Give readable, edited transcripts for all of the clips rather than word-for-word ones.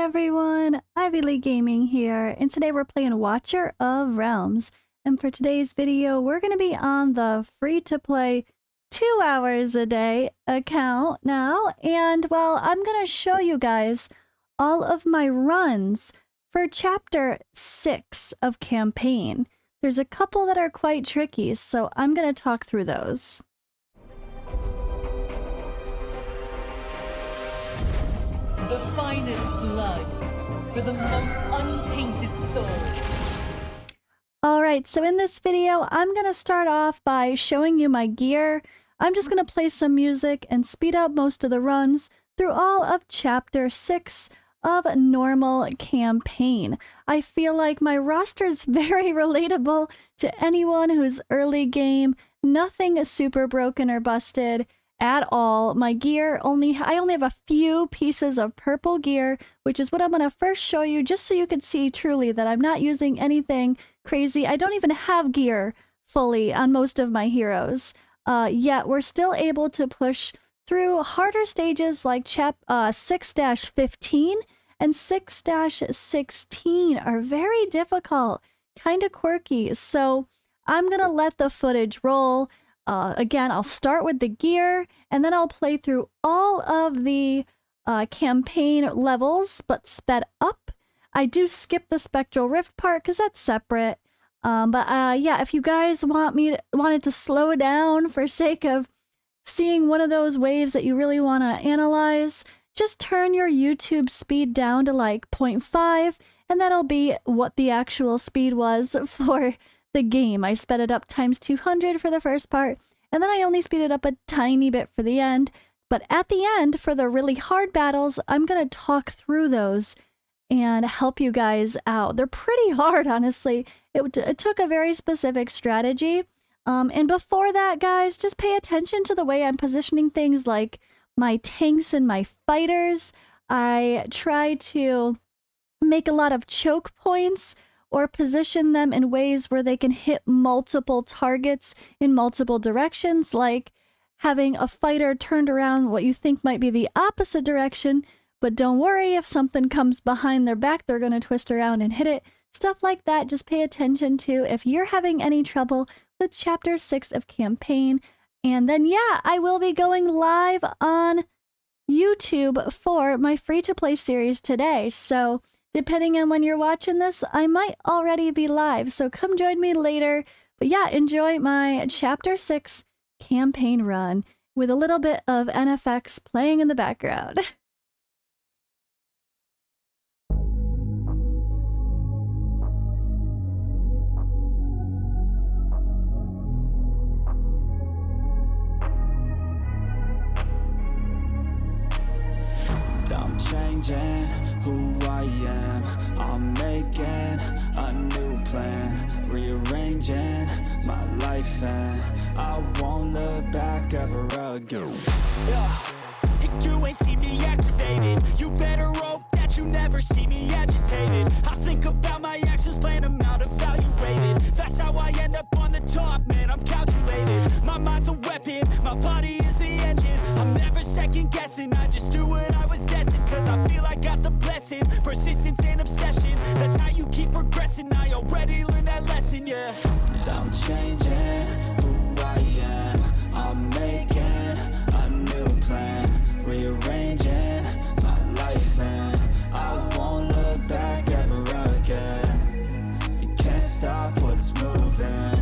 everyone, Ivy League Gaming here, and today we're playing Watcher of Realms. And for today's video, we're going to be on the free-to-play 2 hours a day account now. And well, I'm going to show you guys all of my runs for Chapter 6 of Campaign. There's a couple that are quite tricky, so I'm going to talk through those. The finest blood for the most untainted soul. Alright, so in this video, I'm going to start off by showing you my gear. I'm just going to play some music and speed up most of the runs through all of Chapter 6 of normal campaign. I feel like my roster is very relatable to anyone who's early game. Nothing super broken or busted at all. My gear I only have a few pieces of purple gear, which is what I'm going to first show you just so you can see truly that I'm not using anything crazy. I don't even have gear fully on most of my heroes. Yet we're still able to push through harder stages like 6-15 and 6-16 are very difficult, kind of quirky. So I'm going to let the footage roll. Again, I'll start with the gear, and then I'll play through all of the campaign levels, but sped up. I do skip the Spectral Rift part because that's separate. Yeah, if you guys wanted to slow down for sake of seeing one of those waves that you really want to analyze, just turn your YouTube speed down to like 0.5, and that'll be what the actual speed was for the game. I sped it up times 200 for the first part, and then I only speeded up a tiny bit for the end. But at the end, for the really hard battles, I'm going to talk through those and help you guys out. They're pretty hard, honestly. It took a very specific strategy. And before that, guys, just pay attention to the way I'm positioning things like my tanks and my fighters. I try to make a lot of choke points or position them in ways where they can hit multiple targets in multiple directions, like having a fighter turned around what you think might be the opposite direction, but don't worry, if something comes behind their back, they're going to twist around and hit it. Stuff like that, just pay attention to if you're having any trouble with Chapter 6 of Campaign. And then, yeah, I will be going live on YouTube for my free-to-play series today, so depending on when you're watching this, I might already be live, so come join me later. But yeah, enjoy my Chapter 6 campaign run with a little bit of NFX playing in the background. I'm changing who I am. I'm making a new plan, rearranging my life, and I won't look back ever again. Yeah, you ain't see me activated. You better hope that you never see me agitated. I think about my actions, plan them out, evaluated. That's how I end up on the top, man, I'm calculated. My mind's a weapon, my body is the engine. I'm never second guessing, I just do what I was destined. Cause I feel I got the blessing, persistence and obsession. That's how you keep progressing, I already learned that lesson, yeah. I'm changing who I am. I'm making a new plan, rearranging my life, and I won't look back ever again. You can't stop what's moving.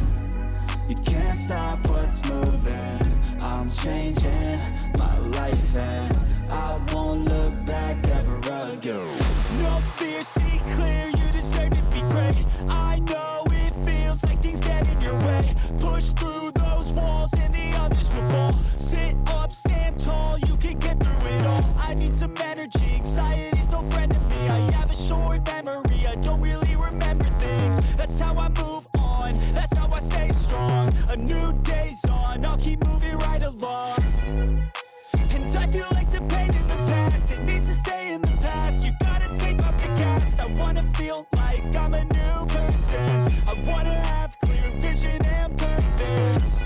You can't stop what's moving. I'm changing my life, and I won't look back ever again. No fear, see clear, you deserve to be great. I know it feels like things get in your way. Push through those walls and the others will fall. Sit up, stand tall, you can get through it all. I need some energy, anxiety's no friend to me. I have a short memory, I don't really remember things. That's how I move on, that's how I stay strong. A new day's on, I'll keep moving right along. And I feel like the pain in the past, it needs to stay in the past. You gotta take off the cast. I wanna feel like I'm a new person. I wanna have clear vision and purpose.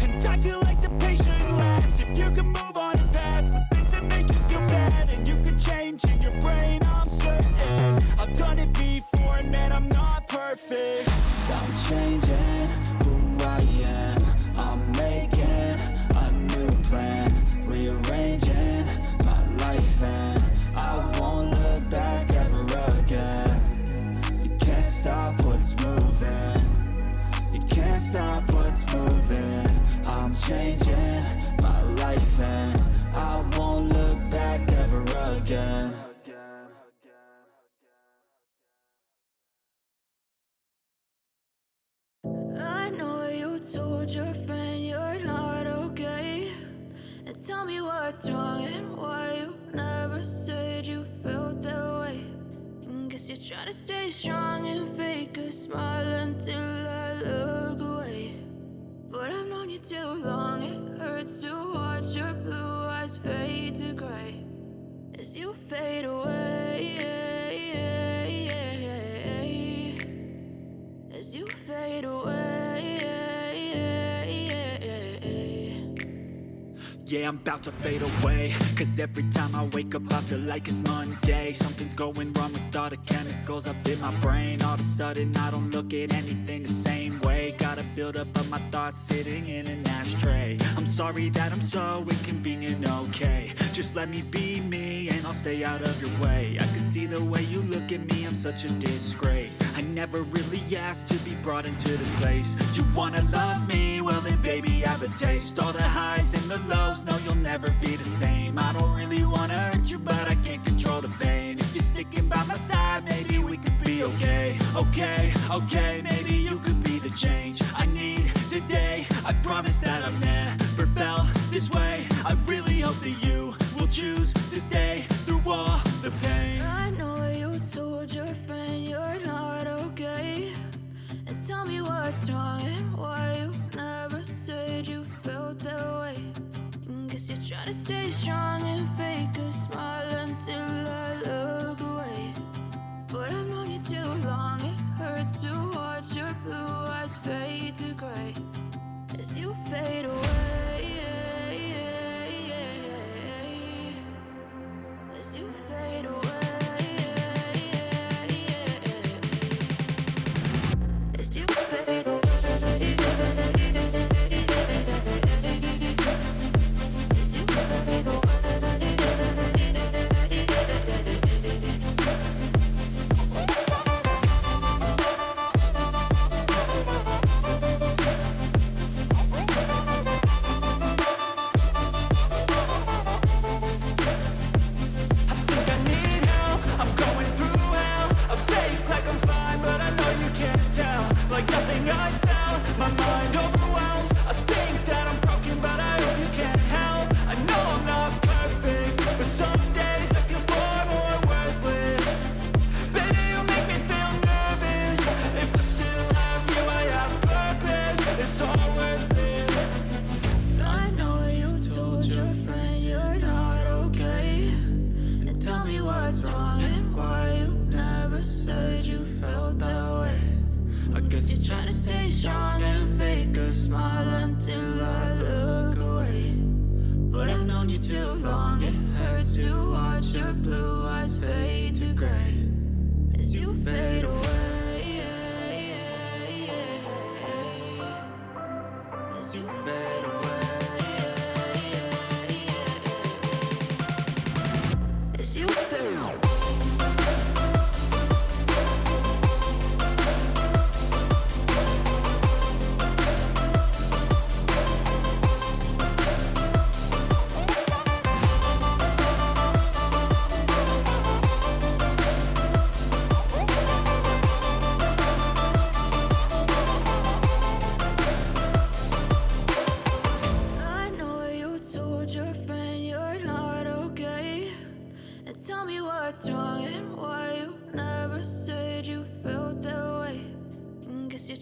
And I feel like the pain shouldn't last. If you can move on and past the things that make you feel bad, and you can change in your brain. perfect. I'm changing who I am. I'm making a new plan, rearranging my life, and I won't look back ever again. You can't stop what's moving. You can't stop what's moving. I'm changing my life, and I won't look back ever again. I know you told your friend you're not okay, and tell me what's wrong and why you never said you felt that way. And guess you're trying to stay strong and fake a smile until I look away. But I've known you too long, it hurts to watch your blue eyes fade to gray as you fade away, as you fade away. Yeah, I'm about to fade away, cause every time I wake up I feel like it's Monday. Something's going wrong with all the chemicals up in my brain. All of a sudden I don't look at anything the same way. Gotta build up of my thoughts sitting in an ashtray. I'm sorry that I'm so inconvenient, okay. Just let me be me and I'll stay out of your way. I can see the way you look at me, I'm such a disgrace. I never really asked to be brought into this place. You wanna love me? Well then baby have a taste. All the highs and the lows, no you'll never be the same. I don't really wanna hurt you but I can't control the pain. If you're sticking by my side, maybe we could be okay. Okay, maybe you could be the change I need today. I promise that I've never felt this way. I really hope that you will choose to stay through all the pain. I know you told your friend you're not okay, and tell me what's wrong and why you never said you felt that way. And guess you're trying to stay strong and fake a smile until I look away. But I've known you too long, it hurts to watch your blue eyes fade to gray as you fade away, as you fade away, as you fade away.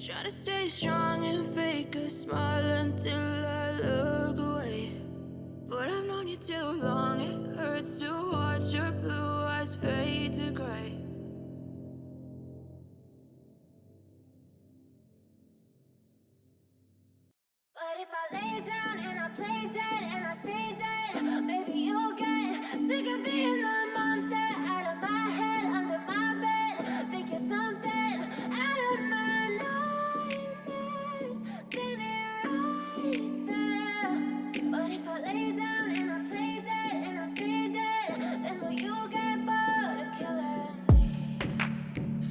Try to stay strong and fake a smile until I look away. But I've known you too long, it hurts to watch your blue eyes fade to gray. But if I lay down and I play dead and I stay dead, maybe you'll get sick of being the monster out of my head, under my bed. Think you're something out of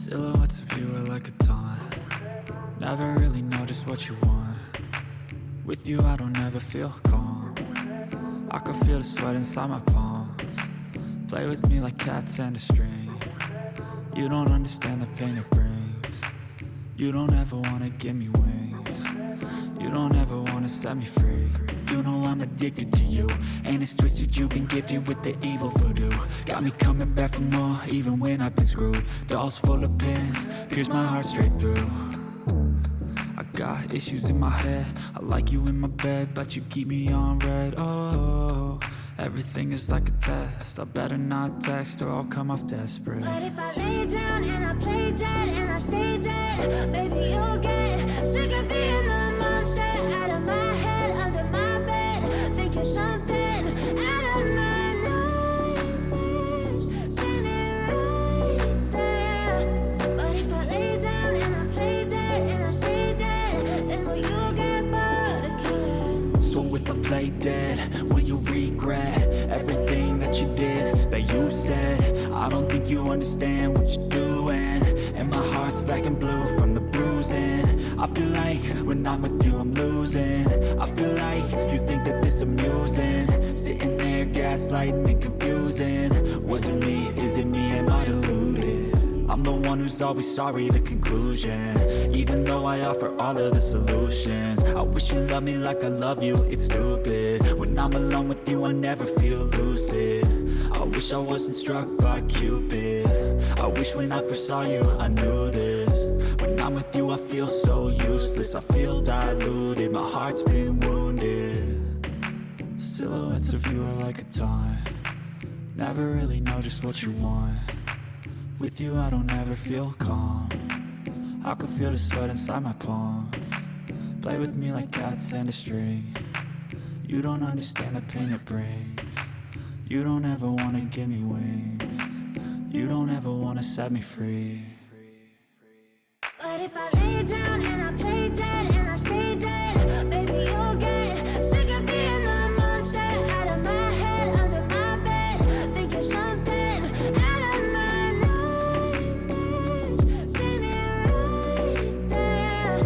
Silhouettes of you are like a taunt. Never really know just what you want. With you I don't ever feel calm. I can feel the sweat inside my palms. Play with me like cats and a string. You don't understand the pain it brings. You don't ever wanna give me wings. You don't ever wanna set me free. You know I'm addicted to you, and it's twisted. You've been gifted with the evil voodoo. Got me coming back for more, even when I've been screwed. Dolls full of pins, pierce my heart straight through. I got issues in my head. I like you in my bed, but you keep me on red. Oh, everything is like a test. I better not text or I'll come off desperate. But if I lay down and I play dead and I stay dead, baby, you'll get sick of being the monster out of my head, under my bed, thinking something out of my nightmares, standing right there. But if I lay down and I play dead and I stay dead, then will you get bored of killing me? So if I play dead, will you regret everything that you did, that you said? I don't think you understand what you're doing, and my heart's black and blue from the bruising. I feel like when I'm with you I'm losing. I feel like you think that this amusing, sitting there gaslighting and confusing. Was it me? Is it me? Am I deluded? I'm the one who's always sorry, the conclusion. Even though I offer all of the solutions, I wish you loved me like I love you, it's stupid. When I'm alone with you I never feel lucid. I wish I wasn't struck by Cupid. I wish when I first saw you I knew this. When I'm with you I feel so useless. I feel diluted, my heart's been wounded. Silhouettes of you are like a taunt. Never really know just what you want. With you I don't ever feel calm. I can feel the sweat inside my palms. Play with me like cats and a string. You don't understand the pain it brings. You don't ever wanna give me wings. You don't ever wanna set me free. But if I lay down and I play dead and I stay dead, baby, you'll get sick of being the monster out of my head, under my bed, thinking something out of my nightmares, standing right there.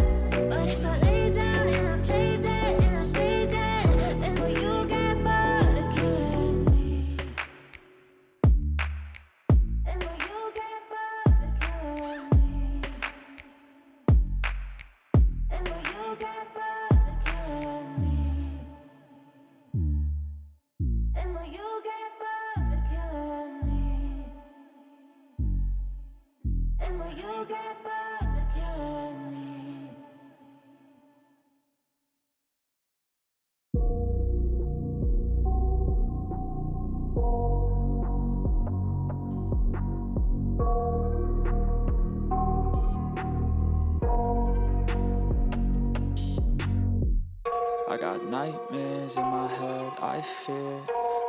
But if I lay down and I play dead and I stay dead, then will you get bored of killing me? Then will you get bored of killing me? And will you get bored of killing me? And will you get bored of killing me? And will you get bored of killing me? I got nightmares in my head, I fear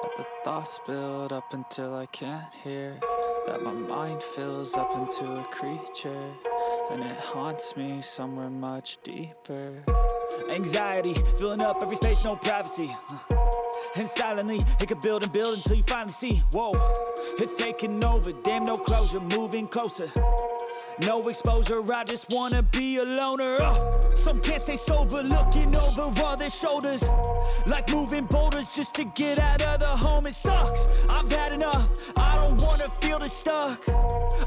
that the thoughts build up until I can't hear, that my mind fills up into a creature, and it haunts me somewhere much deeper. Anxiety, filling up every space, no privacy. And silently, it could build and build until you finally see, whoa, it's taking over, damn no closure, moving closer. No exposure, I just wanna be a loner. Some can't stay sober, looking over all their shoulders, like moving boulders just to get out of the home. It sucks, I've had enough, I don't wanna feel the stuck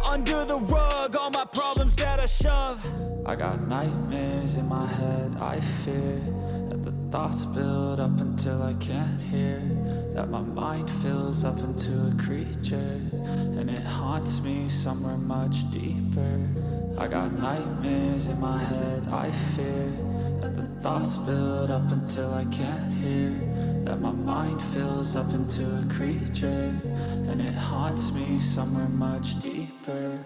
under the rug, all my problems that I shove. I got nightmares in my head, I fear that the thoughts build up until I can't hear, that my mind fills up into a creature, and it haunts me somewhere much deeper. I got nightmares in my head, I fear that the thoughts build up until I can't hear, that my mind fills up into a creature, and it haunts me somewhere much deeper.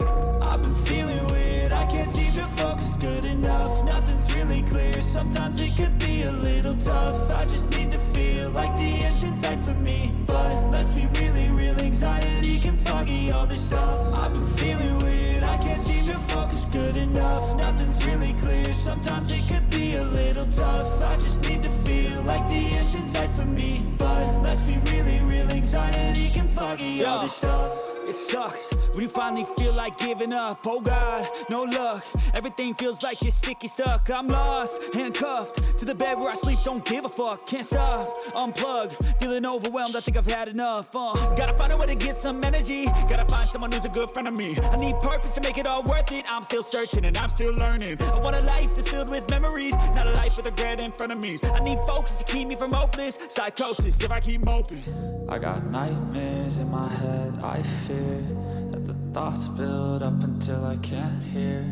I've been feeling weird, I can't seem to focus good enough. Nothing's really clear, sometimes it could be a little tough. I just need to feel like the end's in sight for me, but let's be really real, anxiety can foggy all this stuff. I've been feeling weird, I can't seem to focus good enough. Nothing's really clear, sometimes it could be a little tough. I just need to feel like the end's in sight for me, but let's be really real, anxiety can foggy all this stuff. It sucks when you finally feel like giving up. Oh God, no luck. Everything feels like you're sticky stuck. I'm lost, handcuffed to the bed where I sleep. Don't give a fuck, can't stop. Unplug, feeling overwhelmed. I think I've had enough. Gotta find a way to get some energy. Gotta find someone who's a good friend of me. I need purpose to make it all worth it. I'm still searching and I'm still learning. I want a life that's filled with memories, not a life with regret in front of me. I need focus to keep me from hopeless psychosis if I keep moping. I got nightmares in my head. I fear that the thoughts build up until I can't hear,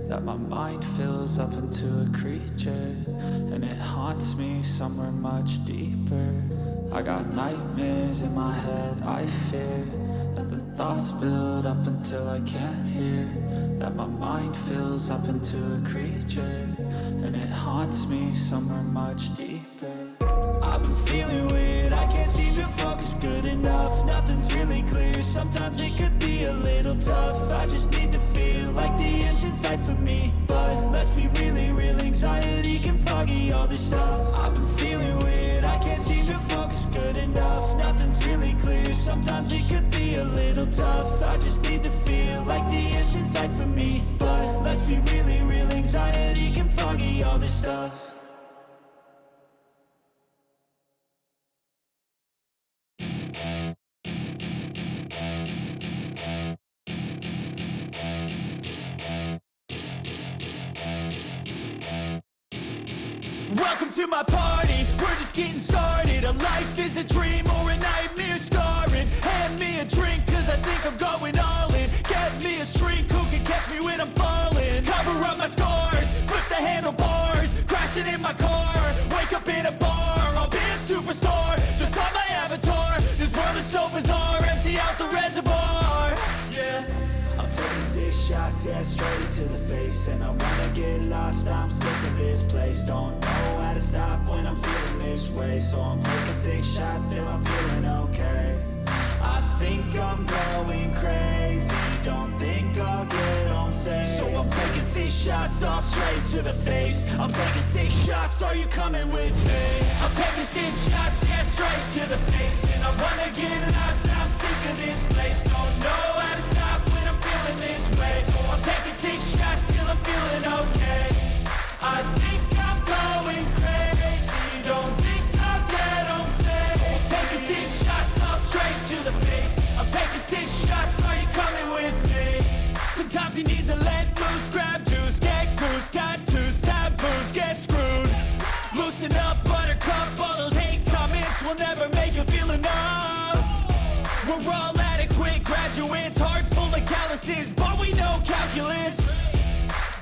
that my mind fills up into a creature and it haunts me somewhere much deeper. I got nightmares in my head. I fear that the thoughts build up until I can't hear, that my mind fills up into a creature and it haunts me somewhere much deeper. I've been feeling weird, I can't seem to focus good enough. Nothing's really clear, sometimes it could be a little tough. I just need to feel like the end's in sight for me, but let's be really real, anxiety can foggy all this stuff. I've been feeling weird, I can't seem to focus good enough. Nothing's really clear, sometimes it could be a little tough. I just need to feel like the end's in sight for me, but let's be really real, anxiety can foggy all this stuff. Welcome to my party, we're just getting started. A life is a dream or a nightmare scarring. Hand me a drink cause I think I'm going all in. Get me a shrink who can catch me when I'm falling. Cover up my scars, flip the handlebars, crashing in my car, wake up in a bar. I'll be a superstar, just on my avatar. This world is so bizarre, empty out the reservoir. Yeah, I'm taking 6 shots, yeah, straight to the face. And I wanna get lost, I'm sick of this place. Don't know how to stop when I'm feeling this way. So I'm taking 6 shots till I'm feeling okay. I think I'm going crazy, don't think I'll get home safe. So I'm taking 6 shots, all straight to the face. I'm taking 6 shots, are you coming with me? I'm taking 6 shots, yeah, straight to the face. And I wanna get lost, I'm sick of this place. Don't know how to stop when I'm feeling this way. So I'm taking 6 shots till I'm feeling okay. I think I'm going crazy, don't think I'll get home safe. So I'm taking 6 shots, all straight to the face. I'm taking 6 shots, are you coming with me? Sometimes you need to let loose, grab juice, get goose, tattoos, taboos, get screwed. Loosen up, buttercup, all those hate comments will never make you feel enough. We're all adequate graduates, heart full of calluses, but we know calculus.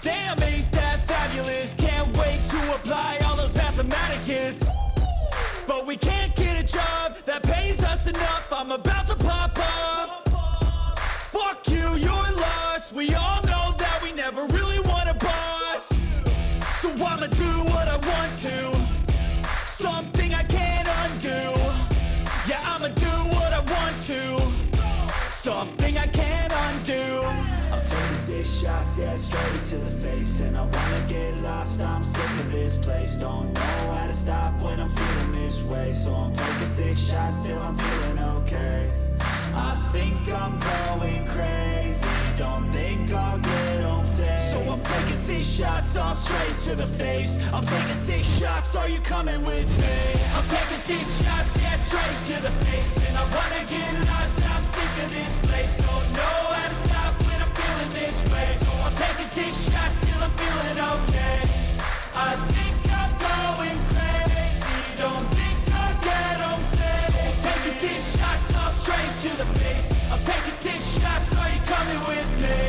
Damn, ain't that fabulous? Can't wait to apply all those mathematicus. But we can't get a job that pays us enough. I'm about to pop off. Fuck you, you're lost. We all know that we never really want a boss. So I'ma do what I want to, something I can't undo. Yeah, I'ma do what I want to, something I can't undo. I'm taking 6 shots, yeah, straight to the face. And I wanna get lost, I'm sick of this place. Don't know how to stop when I'm feeling this way. So I'm taking 6 shots till I'm feeling okay. I think I'm going crazy, don't think I'll get home safe. So I'm taking 6 shots, all straight to the face. I'm taking 6 shots, are you coming with me? I'm taking 6 shots, yeah, straight to the face. And I wanna get lost, I'm sick of this place. Don't know how to stop when I'm feeling this way. So I'm taking 6 shots till I'm feeling okay. I think I'm going crazy, don't think I'll get home safe. So I'm taking 6 shots, all straight to the face. I'm taking 6 shots, are you coming with me?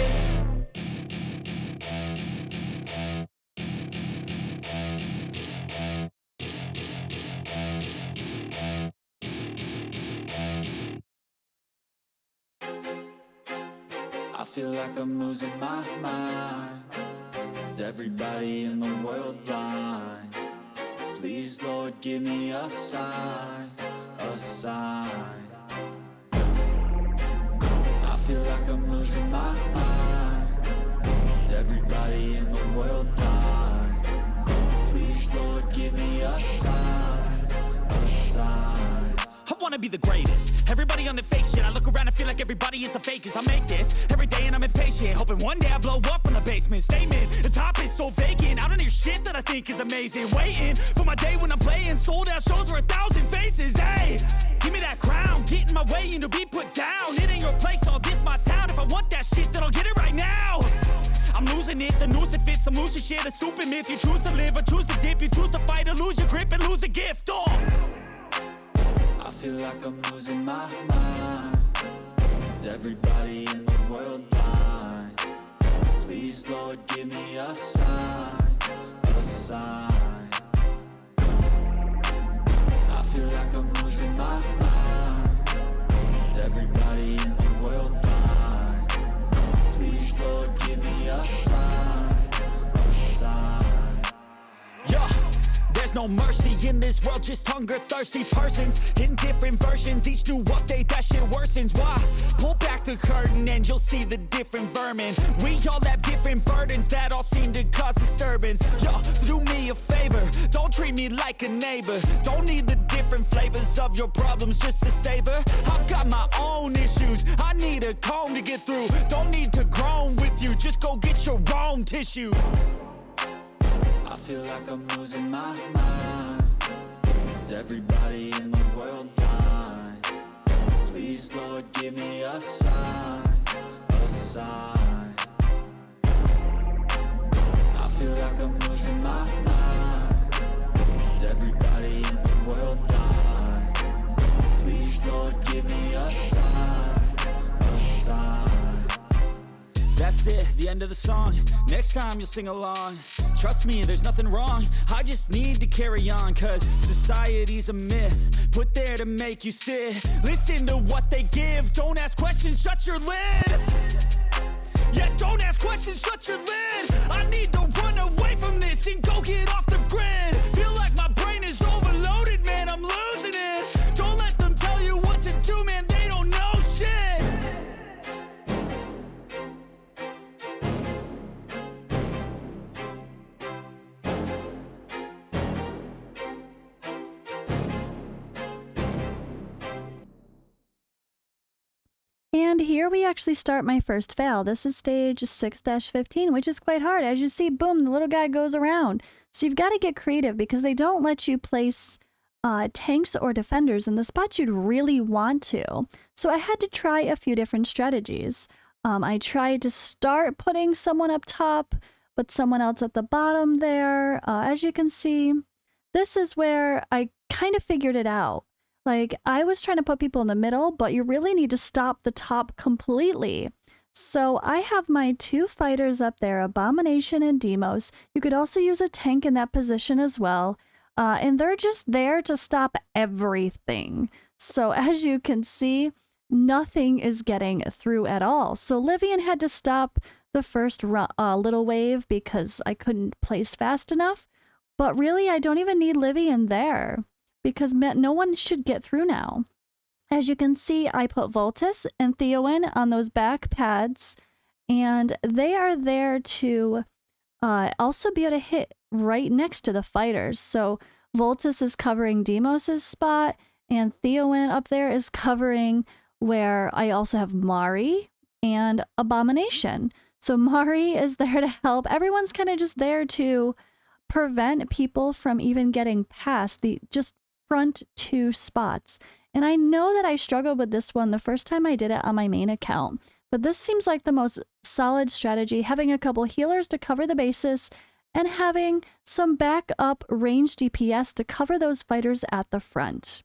I feel like I'm losing my mind. Is everybody in the world blind? Please, Lord, give me a sign, a sign. I feel like I'm losing my mind. Is everybody in the world blind? Please, Lord, give me a sign, a sign. I wanna be the greatest. Everybody on the fake shit. I look around and feel like everybody is the fakest. I make this every day and I'm impatient, hoping one day I blow up from the basement. Statement, the top is so vacant. I don't hear shit that I think is amazing. Waiting for my day when I'm playing sold out shows for 1,000 faces. Hey, give me that crown, get in my way and to be put down. It ain't your place, all this my town. If I want that shit, then I'll get it right now. I'm losing it, the noose it fits, I'm losing shit. A stupid myth, you choose to live or choose to dip. You choose to fight or lose your grip and lose a gift. Oh, I feel like I'm losing my mind. Is everybody in the world blind? Please, Lord, give me a sign, a sign. I feel like I'm losing my mind. Is everybody in the world blind? Please, Lord, give me a sign, a sign. Yeah. There's no mercy in this world, just hunger-thirsty persons in different versions. Each new update, that shit worsens. Why? Pull back the curtain and you'll see the different vermin. We all have different burdens that all seem to cause disturbance. Yo, so do me a favor, don't treat me like a neighbor. Don't need the different flavors of your problems just to savor. I've got my own issues, I need a comb to get through. Don't need to groan with you, just go get your own tissue. I feel like I'm losing my mind. Is everybody in the world blind? Please, Lord, give me a sign, a sign. I feel like I'm losing my mind. Is everybody in the world blind? Please, Lord, give me a sign, a sign. That's it, the end of the song. Next time you'll sing along. Trust me, there's nothing wrong. I just need to carry on, cause society's a myth put there to make you sit. Listen to what they give. Don't ask questions, shut your lid. Yeah, don't ask questions, shut your lid. I need to run away from this and go get off the grid. Feel like my brain is overloaded, man, I'm losing it. Don't let them tell you what to do, man, they don't know shit. And here we actually start my first fail. This is stage 6-15, which is quite hard. As you see, boom, the little guy goes around. So you've got to get creative because they don't let you place tanks or defenders in the spots you'd really want to. So I had to try a few different strategies. I tried to start putting someone up top, but someone else at the bottom there. As you can see, this is where I kind of figured it out. Like, I was trying to put people in the middle, but you really need to stop the top completely. So I have my two fighters up there, Abomination and Demos. You could also use a tank in that position as well. And they're just there to stop everything. So as you can see, nothing is getting through at all. So Livian had to stop the first little wave because I couldn't place fast enough. But really, I don't even need Livian there, because no one should get through now. As you can see, I put Voltus and Theowen on those back pads, and they are there to also be able to hit right next to the fighters. So Voltus is covering Demos's spot, and Theowen up there is covering where I also have Mari and Abomination. So Mari is there to help. Everyone's kind of just there to prevent people from even getting past the just front two spots. And I know that I struggled with this one the first time I did it on my main account, but this seems like the most solid strategy, having a couple healers to cover the bases and having some backup range DPS to cover those fighters at the front.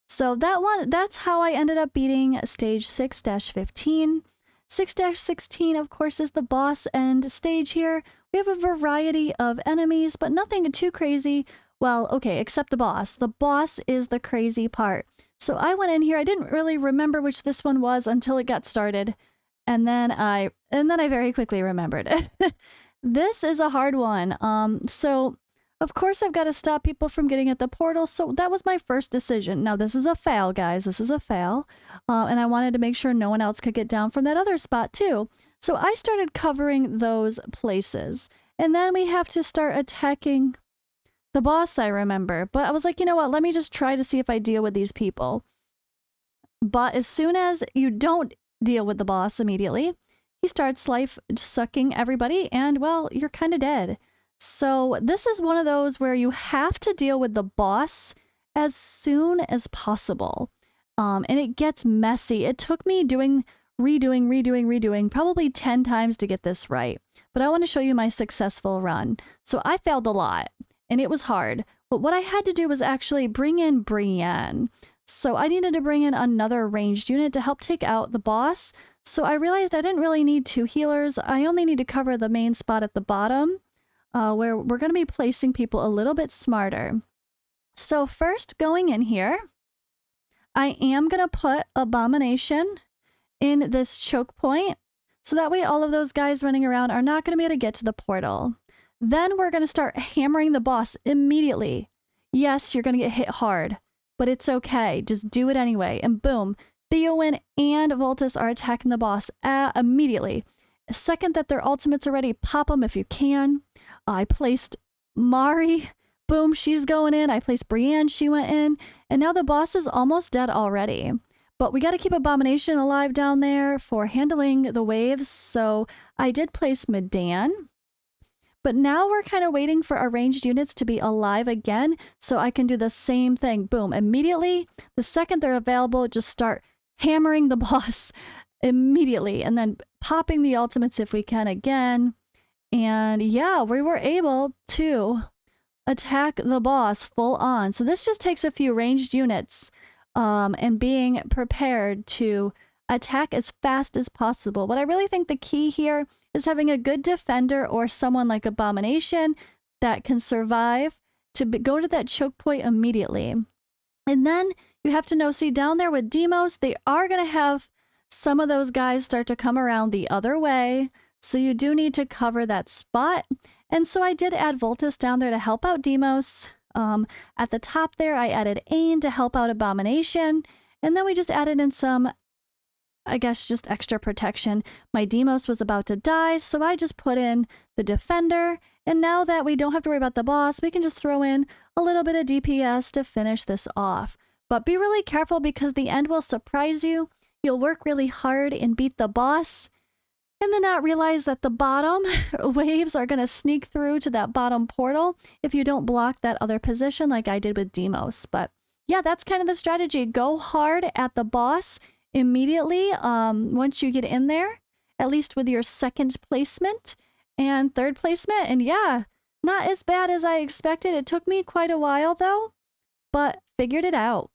So that's how I ended up beating stage 6-15. 6-16, of course, is the boss end stage here. We have a variety of enemies, but nothing too crazy. Well, okay, except the boss. The boss is the crazy part. So I went in here. I didn't really remember which this one was until it got started. And then I very quickly remembered it. This is a hard one. So of course I've got to stop people from getting at the portal. So that was my first decision. Now this is a fail, guys. This is a fail. And I wanted to make sure no one else could get down from that other spot too. So I started covering those places. And then we have to start attacking The boss, I remember. But I was like, you know what? Let me just try to see if I deal with these people. But as soon as you don't deal with the boss immediately, he starts life sucking everybody, and well, you're kind of dead. So this is one of those where you have to deal with the boss as soon as possible. And it gets messy. It took me redoing probably 10 times to get this right. But I want to show you my successful run. So I failed a lot, and it was hard. But what I had to do was actually bring in Brienne. So I needed to bring in another ranged unit to help take out the boss. So I realized I didn't really need 2 healers. I only need to cover the main spot at the bottom, where we're going to be placing people a little bit smarter. So first, going in here, I am going to put Abomination in this choke point, so that way all of those guys running around are not going to be able to get to the portal. Then we're going to start hammering the boss immediately. Yes, you're going to get hit hard, but it's okay. Just do it anyway. And boom, Theowen and Voltus are attacking the boss immediately. The second that their ultimates are ready, pop them if you can. I placed Mari. Boom, she's going in. I placed Brienne, she went in. And now the boss is almost dead already. But we got to keep Abomination alive down there for handling the waves. So I did place Medan. But now we're kind of waiting for our ranged units to be alive again, so I can do the same thing. Boom, immediately. The second they're available, just start hammering the boss immediately. And then popping the ultimates if we can again. And yeah, we were able to attack the boss full on. So this just takes a few ranged units and being prepared to attack as fast as possible. But I really think the key here is having a good defender or someone like Abomination that can survive to go to that choke point immediately. And then you have to know, see down there with Demos, they are going to have some of those guys start to come around the other way. So you do need to cover that spot. And so I did add Voltus down there to help out Demos. At the top there, I added Ain to help out Abomination. And then we just added in some, I guess, just extra protection. My Demos was about to die, so I just put in the Defender. And now that we don't have to worry about the boss, we can just throw in a little bit of DPS to finish this off. But be really careful because the end will surprise you. You'll work really hard and beat the boss, and then not realize that the bottom waves are going to sneak through to that bottom portal if you don't block that other position like I did with Demos. But yeah, that's kind of the strategy. Go hard at the boss immediately once you get in there, at least with your second placement and third placement. And yeah, not as bad as I expected. It took me quite a while though, but figured it out.